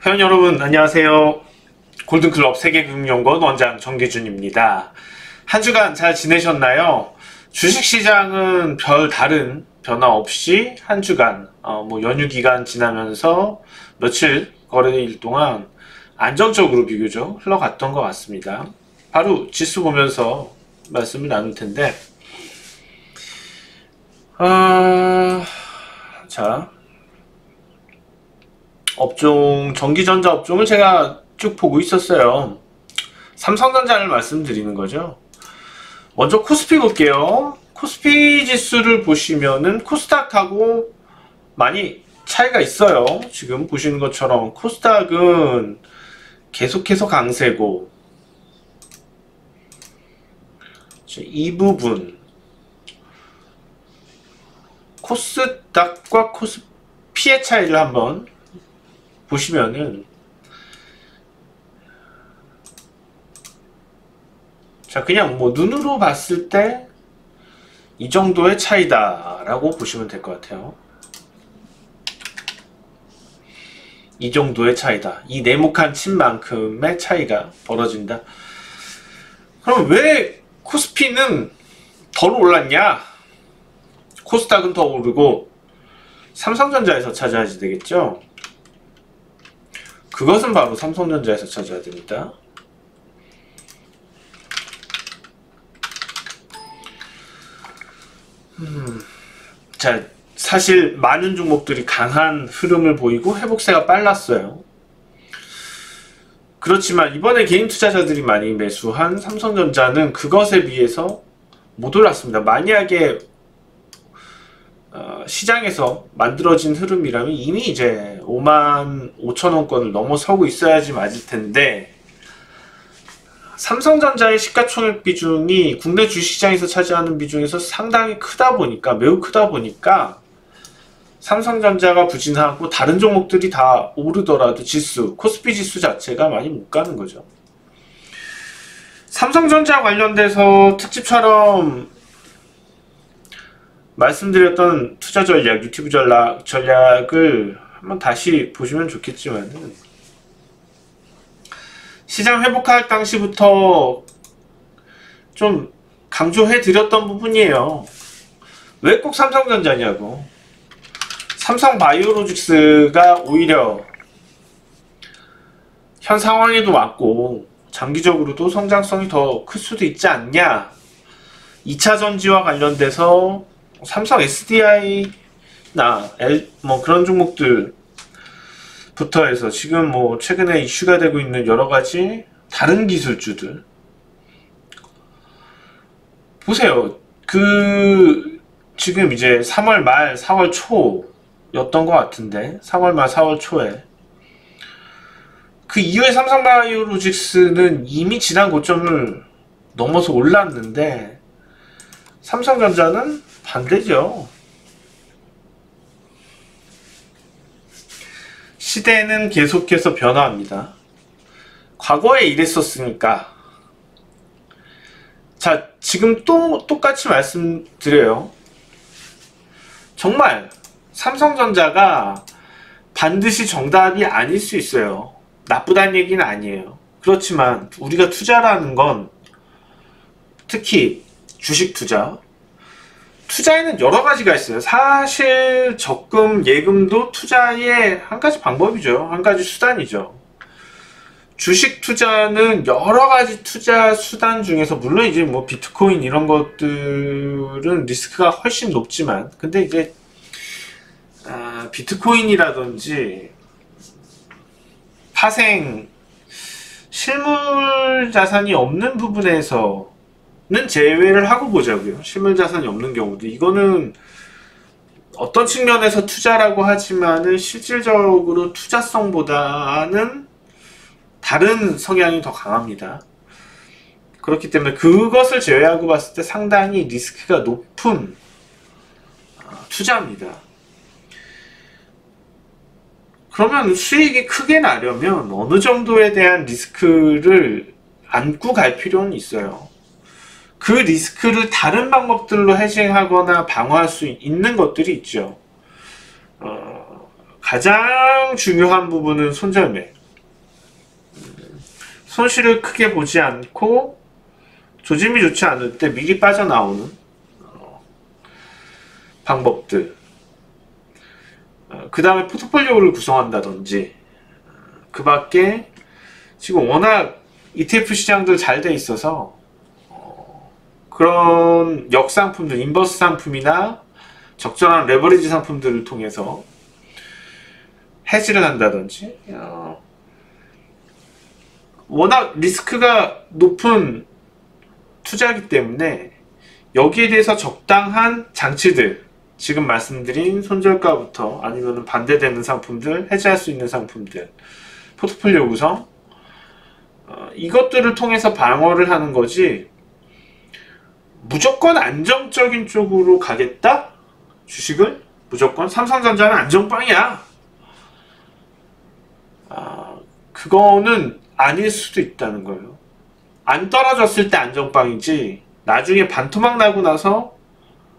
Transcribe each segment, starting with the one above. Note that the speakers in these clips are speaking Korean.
회원 여러분 안녕하세요. 골든클럽 세계금융연구원 원장 정기준입니다. 한 주간 잘 지내셨나요? 주식시장은 별 다른 변화 없이 한 주간 연휴 기간 지나면서 며칠 거래일 동안 안정적으로 비교적 흘러갔던 것 같습니다. 바로 지수 보면서 말씀을 나눌 텐데 자, 업종, 전기전자 업종을 제가 쭉 보고 있었어요. 삼성전자를 말씀드리는 거죠. 먼저 코스피 볼게요. 코스피 지수를 보시면은 코스닥하고 많이 차이가 있어요. 지금 보시는 것처럼 코스닥은 계속해서 강세고, 이 부분 코스닥과 코스피의 차이를 한번 보시면은, 자, 그냥 눈으로 봤을 때 이 정도의 차이다 라고 보시면 될 것 같아요. 이 정도의 차이다, 이 네모칸 칩만큼의 차이가 벌어진다. 그럼 왜 코스피는 덜 올랐냐? 코스닥은 더 오르고 삼성전자에서 찾아야 되겠죠. 그것은 바로 삼성전자에서 찾아야 됩니다. 자, 사실 많은 종목들이 강한 흐름을 보이고 회복세가 빨랐어요. 그렇지만 이번에 개인 투자자들이 많이 매수한 삼성전자는 그것에 비해서 못 올랐습니다. 만약에 시장에서 만들어진 흐름이라면 이미 이제 55,000원권을 넘어서고 있어야지 맞을 텐데, 삼성전자의 시가총액 비중이 국내 주식시장에서 차지하는 비중에서 상당히 크다 보니까, 매우 크다 보니까 삼성전자가 부진하고 다른 종목들이 다 오르더라도 지수, 코스피 지수 자체가 많이 못 가는 거죠. 삼성전자 관련돼서 특집처럼 말씀드렸던 투자 전략, 유튜브 전략을 한번 다시 보시면 좋겠지만은, 시장 회복할 당시부터 좀 강조해 드렸던 부분이에요. 왜 꼭 삼성전자냐고. 삼성바이오로직스가 오히려 현 상황에도 맞고 장기적으로도 성장성이 더 클 수도 있지 않냐. 2차 전지와 관련돼서 삼성 SDI나 그런 종목들 부터 해서 지금 최근에 이슈가 되고 있는 여러가지 다른 기술주들 보세요. 지금 이제 3월 말 4월 초였던 것 같은데, 3월 말 4월 초에 그 이후에 삼성바이오로직스는 이미 지난 고점을 넘어서 올랐는데, 삼성전자는 반대죠. 시대는 계속해서 변화합니다. 과거에 이랬었으니까. 자, 지금 또 똑같이 말씀드려요. 정말 삼성전자가 반드시 정답이 아닐 수 있어요. 나쁘다는 얘기는 아니에요. 그렇지만 우리가 투자라는 건, 특히 주식 투자에는 여러 가지가 있어요. 사실 적금, 예금도 투자의 한 가지 방법이죠. 한 가지 수단이죠. 주식 투자는 여러 가지 투자 수단 중에서, 물론 이제 비트코인 이런 것들은 리스크가 훨씬 높지만, 근데 이제 비트코인이라든지 파생 실물 자산이 없는 부분에서 는 제외를 하고 보자고요. 실물 자산이 없는 경우도, 이거는 어떤 측면에서 투자라고 하지만은 실질적으로 투자성보다는 다른 성향이 더 강합니다. 그렇기 때문에 그것을 제외하고 봤을 때 상당히 리스크가 높은 투자입니다. 그러면 수익이 크게 나려면 어느 정도에 대한 리스크를 안고 갈 필요는 있어요. 그 리스크를 다른 방법들로 해싱하거나 방어할 수 있는 것들이 있죠. 가장 중요한 부분은 손절매. 손실을 크게 보지 않고 조짐이 좋지 않을 때 미리 빠져나오는 방법들. 그 다음에 포트폴리오를 구성한다든지. 그 밖에 지금 워낙 ETF 시장들 잘 돼 있어서 그런 역상품들, 인버스 상품이나 적절한 레버리지 상품들을 통해서 해지를 한다든지. 워낙 리스크가 높은 투자이기 때문에 여기에 대해서 적당한 장치들, 지금 말씀드린 손절가부터 아니면 반대되는 상품들, 해지할 수 있는 상품들, 포트폴리오 구성, 이것들을 통해서 방어를 하는 거지, 무조건 안정적인 쪽으로 가겠다? 주식을? 무조건? 삼성전자는 안정빵이야. 그거는 아닐 수도 있다는 거예요. 안 떨어졌을 때 안정빵이지, 나중에 반토막 나고 나서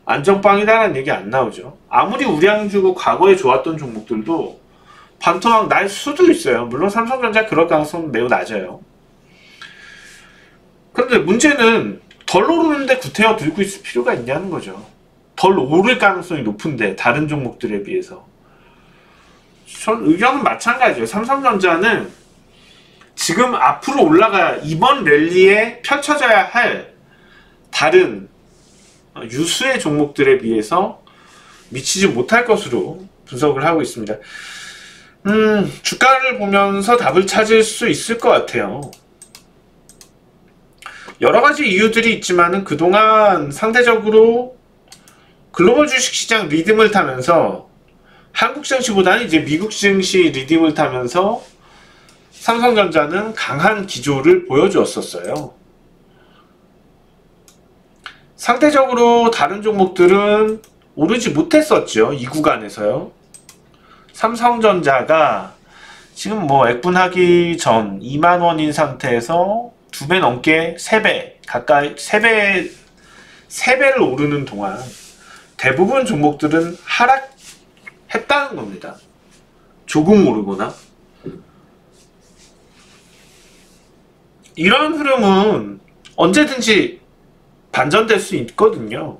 안정빵이다라는 얘기 안 나오죠. 아무리 우량주고 과거에 좋았던 종목들도 반토막 날 수도 있어요. 물론 삼성전자 그럴 가능성은 매우 낮아요. 그런데 문제는 덜 오르는데 구태여 들고 있을 필요가 있냐는 거죠. 덜 오를 가능성이 높은데 다른 종목들에 비해서. 전 의견은 마찬가지예요. 삼성전자는 지금 앞으로 올라가야, 이번 랠리에 펼쳐져야 할 다른 유수의 종목들에 비해서 미치지 못할 것으로 분석을 하고 있습니다. 주가를 보면서 답을 찾을 수 있을 것 같아요. 여러가지 이유들이 있지만은 그동안 상대적으로 글로벌 주식시장 리듬을 타면서 한국 증시보다는 이제 미국 증시 리듬을 타면서 삼성전자는 강한 기조를 보여주었었어요. 상대적으로 다른 종목들은 오르지 못했었죠. 이 구간에서요. 삼성전자가 지금 뭐 액분하기 전 2만원인 상태에서 2배 넘게 3배 가까이 3배를 오르는 동안 대부분 종목들은 하락했다는 겁니다. 조금 오르거나. 이런 흐름은 언제든지 반전될 수 있거든요.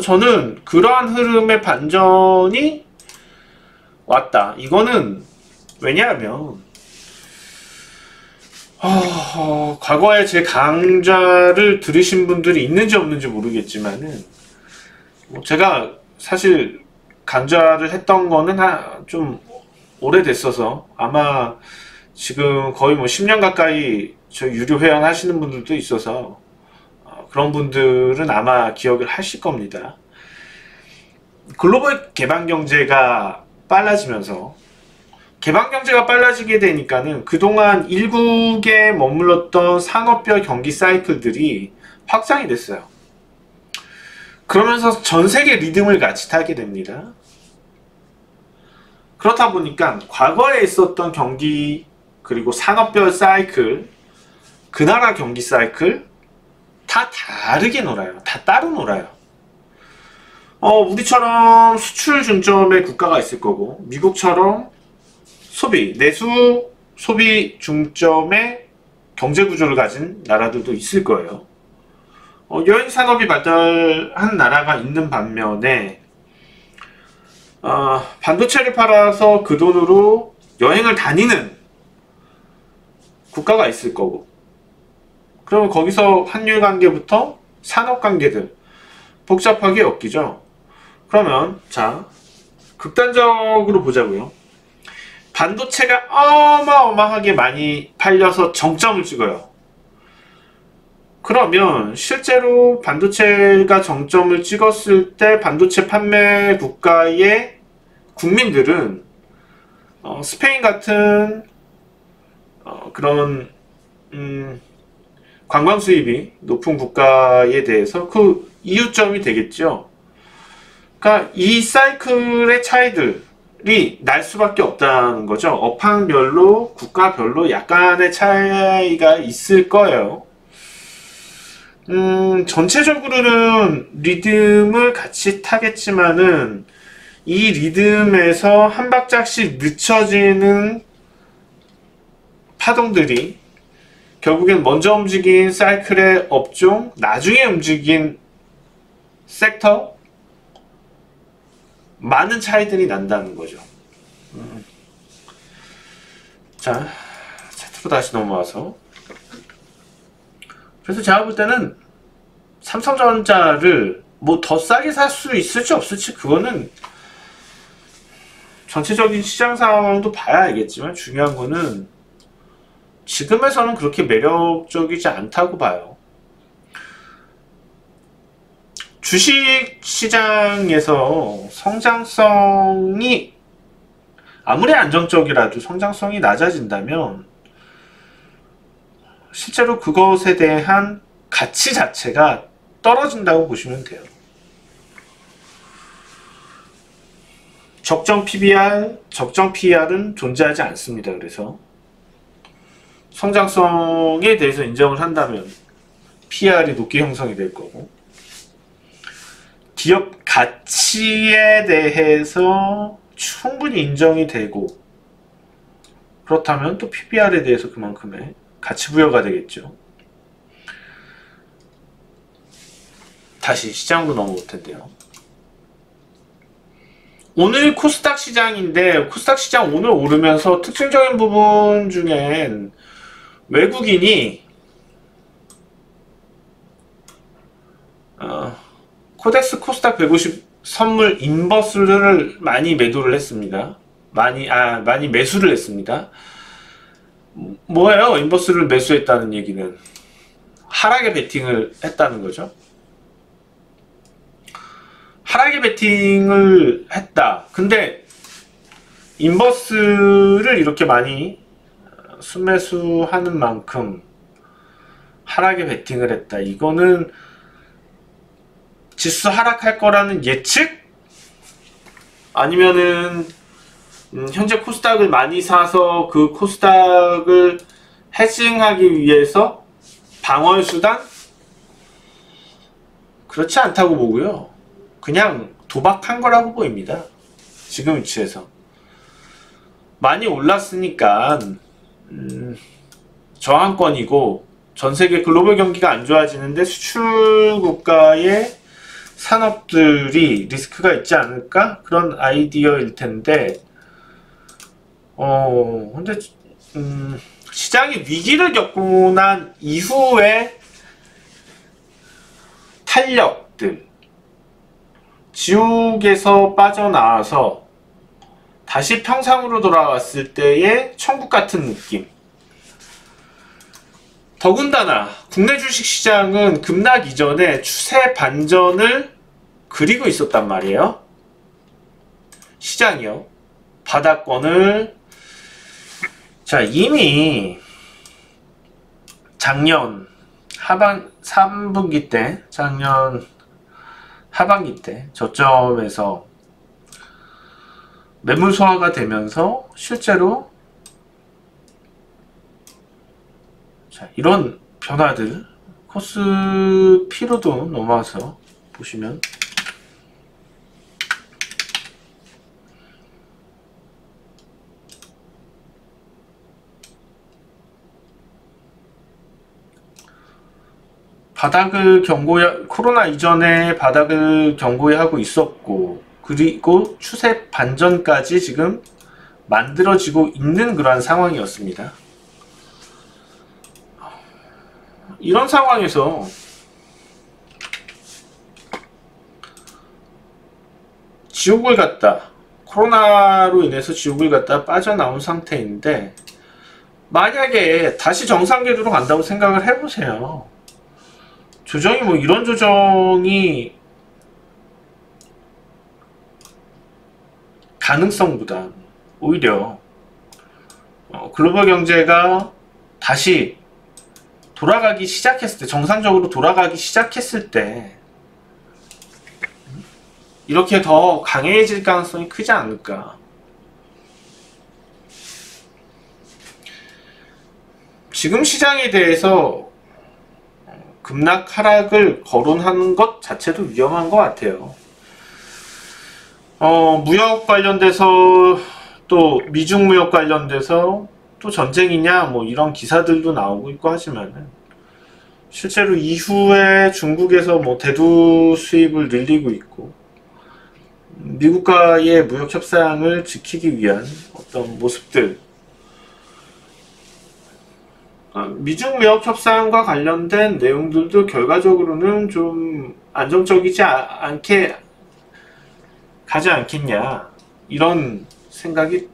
저는 그러한 흐름의 반전이 왔다. 이거는 왜냐하면 과거에 제 강좌를 들으신 분들이 있는지 없는지 모르겠지만은 제가 사실 강좌를 했던 거는 좀 오래됐어서 아마 지금 거의 뭐 10년 가까이 저 유료 회원 하시는 분들도 있어서 그런 분들은 아마 기억을 하실 겁니다. 글로벌 개방경제가 빨라지면서 개방경제가 빨라지게 되니까는 그동안 일국에 머물렀던 산업별 경기 사이클들이 확장이 됐어요. 그러면서 전 세계 리듬을 같이 타게 됩니다. 그렇다 보니까 과거에 있었던 경기 그리고 산업별 사이클, 그 나라 경기 사이클 다 다르게 놀아요. 다 따로 놀아요. 우리처럼 수출 중점의 국가가 있을 거고, 미국처럼 소비, 내수 소비 중점의 경제 구조를 가진 나라들도 있을 거예요. 여행 산업이 발달한 나라가 있는 반면에 반도체를 팔아서 그 돈으로 여행을 다니는 국가가 있을 거고, 그러면 거기서 환율 관계부터 산업 관계들 복잡하게 엮이죠. 그러면 자, 극단적으로 보자고요. 반도체가 어마어마하게 많이 팔려서 정점을 찍어요. 그러면 실제로 반도체가 정점을 찍었을 때 반도체 판매 국가의 국민들은 스페인 같은 그런 관광 수입이 높은 국가에 대해서 그 이유점이 되겠죠. 그러니까 이 사이클의 차이들이 날 수밖에 없다는 거죠. 업황별로, 국가별로 약간의 차이가 있을 거예요. 전체적으로는 리듬을 같이 타겠지만은 이 리듬에서 한 박자씩 늦춰지는 파동들이 결국엔 먼저 움직인 사이클의 업종, 나중에 움직인 섹터, 많은 차이들이 난다는 거죠. 자, 차트로 다시 넘어와서, 그래서 제가 볼 때는 삼성전자를 뭐 더 싸게 살 수 있을지 없을지 그거는 전체적인 시장 상황도 봐야 알겠지만, 중요한 거는 지금에서는 그렇게 매력적이지 않다고 봐요. 주식 시장에서 성장성이 아무리 안정적이라도 성장성이 낮아진다면 실제로 그것에 대한 가치 자체가 떨어진다고 보시면 돼요. 적정 PBR, 적정 PER은 존재하지 않습니다. 그래서 성장성에 대해서 인정을 한다면 PER이 높게 형성이 될 거고, 기업 가치에 대해서 충분히 인정이 되고, 그렇다면 또 PBR에 대해서 그만큼의 가치 부여가 되겠죠. 다시 시장으로 넘어올 텐데요. 오늘 코스닥 시장인데, 코스닥 시장 오늘 오르면서 특징적인 부분 중엔 외국인이 코덱스 코스닥 150 선물 인버스를 많이 매도를 했습니다. 많이 매수를 했습니다. 뭐예요? 인버스를 매수했다는 얘기는 하락에 베팅을 했다는 거죠. 하락에 베팅을 했다. 근데 인버스를 이렇게 많이 순매수하는 만큼 하락에 베팅을 했다. 이거는 지수 하락할 거라는 예측? 아니면은 현재 코스닥을 많이 사서 그 코스닥을 해싱하기 위해서 방어의 수단? 그렇지 않다고 보고요. 그냥 도박한 거라고 보입니다. 지금 위치에서. 많이 올랐으니까 저항권이고, 전세계 글로벌 경기가 안 좋아지는데 수출 국가의 산업들이 리스크가 있지 않을까? 그런 아이디어일 텐데, 근데 시장이 위기를 겪고 난 이후에 탄력들, 지옥에서 빠져나와서 다시 평상으로 돌아왔을 때의 천국 같은 느낌. 더군다나 국내 주식시장은 급락 이전에 추세 반전을 그리고 있었단 말이에요. 시장이요. 바닥권을, 자, 이미 작년 3분기 때, 작년 하반기 때 저점에서 매물 소화가 되면서 실제로, 자, 이런 변화들 코스피로도 넘어와서 보시면 바닥을 코로나 이전에 바닥을 경고하고 있었고, 그리고 추세 반전까지 지금 만들어지고 있는 그러한 상황이었습니다. 이런 상황에서 지옥을 갔다, 코로나로 인해서 지옥을 갔다 빠져나온 상태인데, 만약에 다시 정상 궤도로 간다고 생각을 해보세요. 조정이 뭐 이런 조정이 가능성보다 오히려 글로벌 경제가 다시 돌아가기 시작했을 때, 정상적으로 돌아가기 시작했을 때 이렇게 더 강해질 가능성이 크지 않을까. 지금 시장에 대해서 급락 하락을 거론하는 것 자체도 위험한 것 같아요. 무역 관련돼서 또 미중 무역 관련돼서 또 전쟁이냐 뭐 이런 기사들도 나오고 있고 하지만은 실제로 이후에 중국에서 뭐 대두 수입을 늘리고 있고 미국과의 무역 협상을 지키기 위한 어떤 모습들, 미중 무역 협상과 관련된 내용들도 결과적으로는 좀 안정적이지 않게 가지 않겠냐, 이런 생각이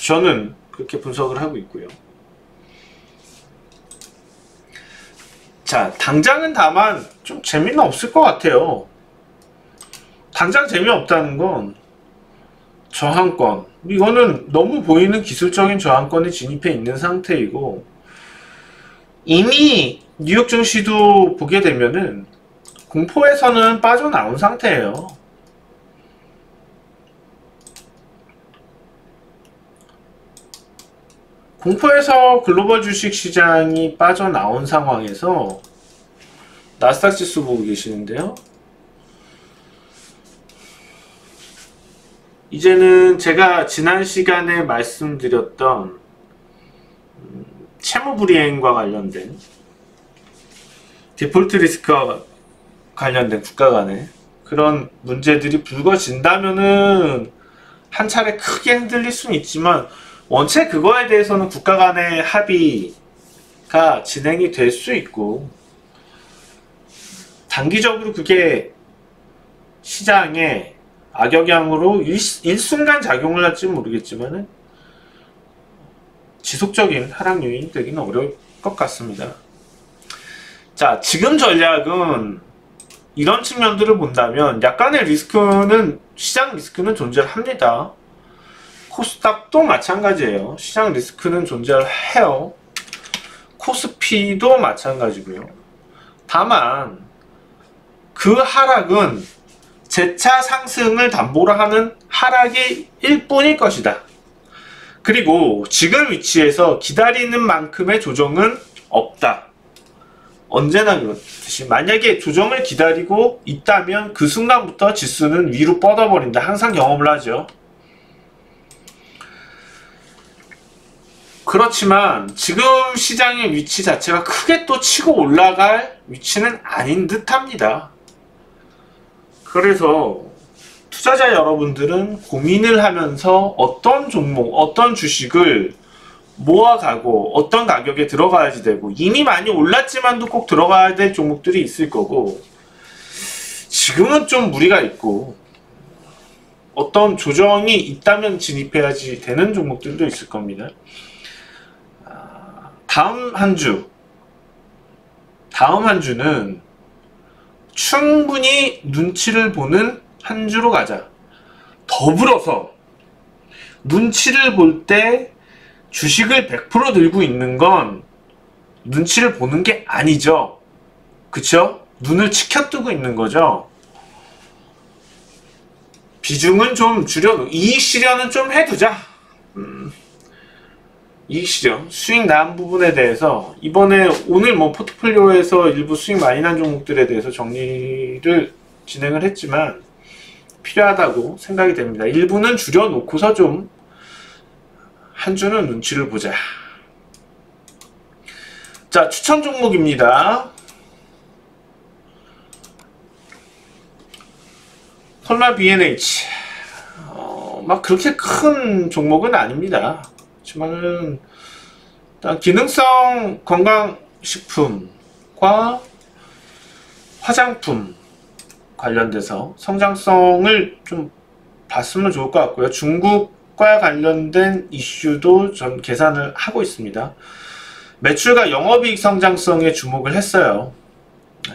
저는 그렇게 분석을 하고 있고요. 자, 당장은 다만 좀 재미는 없을 것 같아요. 당장 재미없다는 건 저항권, 이거는 너무 보이는 기술적인 저항권에 진입해 있는 상태이고, 이미 뉴욕 증시도 보게 되면은 공포에서는 빠져나온 상태예요. 공포에서 글로벌 주식 시장이 빠져나온 상황에서 나스닥 지수 보고 계시는데요. 이제는 제가 지난 시간에 말씀드렸던 채무 불이행과 관련된 디폴트 리스크와 관련된 국가 간의 그런 문제들이 불거진다면은 한 차례 크게 흔들릴 수는 있지만, 원체 그거에 대해서는 국가 간의 합의가 진행이 될 수 있고, 단기적으로 그게 시장에 악영향으로 일순간 작용을 할지는 모르겠지만은 지속적인 하락 요인이 되기는 어려울 것 같습니다. 자, 지금 전략은 이런 측면들을 본다면 약간의 리스크는, 시장 리스크는 존재합니다. 코스닥도 마찬가지예요. 시장 리스크는 존재해요. 코스피도 마찬가지고요. 다만 그 하락은 재차 상승을 담보로 하는 하락일 뿐일 것이다. 그리고 지금 위치에서 기다리는 만큼의 조정은 없다. 언제나 그렇듯이 만약에 조정을 기다리고 있다면 그 순간부터 지수는 위로 뻗어버린다. 항상 경험을 하죠. 그렇지만 지금 시장의 위치 자체가 크게 또 치고 올라갈 위치는 아닌 듯 합니다. 그래서 투자자 여러분들은 고민을 하면서 어떤 종목, 어떤 주식을 모아가고 어떤 가격에 들어가야지 되고, 이미 많이 올랐지만도 꼭 들어가야 될 종목들이 있을 거고, 지금은 좀 무리가 있고 어떤 조정이 있다면 진입해야지 되는 종목들도 있을 겁니다. 다음 한 주는 충분히 눈치를 보는 한 주로 가자. 더불어서 눈치를 볼 때 주식을 100% 들고 있는 건 눈치를 보는 게 아니죠. 그쵸? 눈을 치켜뜨고 있는 거죠. 비중은 좀 줄여놓고 이익 실현은 좀 해두자. 이익 실현, 수익 난 부분에 대해서 이번에 오늘 뭐 포트폴리오에서 일부 수익 많이 난 종목들에 대해서 정리를 진행을 했지만 필요하다고 생각이 됩니다. 일부는 줄여놓고서 좀 한 주는 눈치를 보자. 자, 추천 종목입니다. 폴라 B&H. 막 그렇게 큰 종목은 아닙니다. 하지만은 일단 기능성 건강식품과 화장품 관련돼서 성장성을 좀 봤으면 좋을 것 같고요. 중국과 관련된 이슈도 전 계산을 하고 있습니다. 매출과 영업이익 성장성에 주목을 했어요.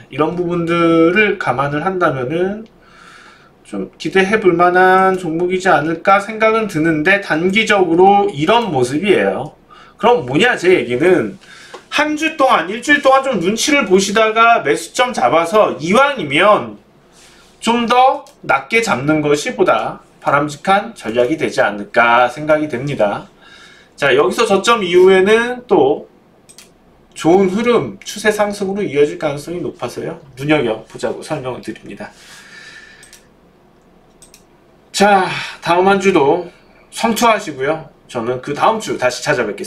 이런 부분들을 감안을 한다면은 좀 기대해 볼 만한 종목이지 않을까 생각은 드는데, 단기적으로 이런 모습이에요. 그럼 뭐냐, 제 얘기는 한 주 동안, 일주일 동안 좀 눈치를 보시다가 매수점 잡아서 이왕이면 좀 더 낮게 잡는 것이 보다 바람직한 전략이 되지 않을까 생각이 됩니다. 자, 여기서 저점 이후에는 또 좋은 흐름, 추세 상승으로 이어질 가능성이 높아서요. 눈여겨보자고 설명을 드립니다. 자, 다음 한 주도 성투하시고요. 저는 그 다음 주 다시 찾아뵙겠습니다.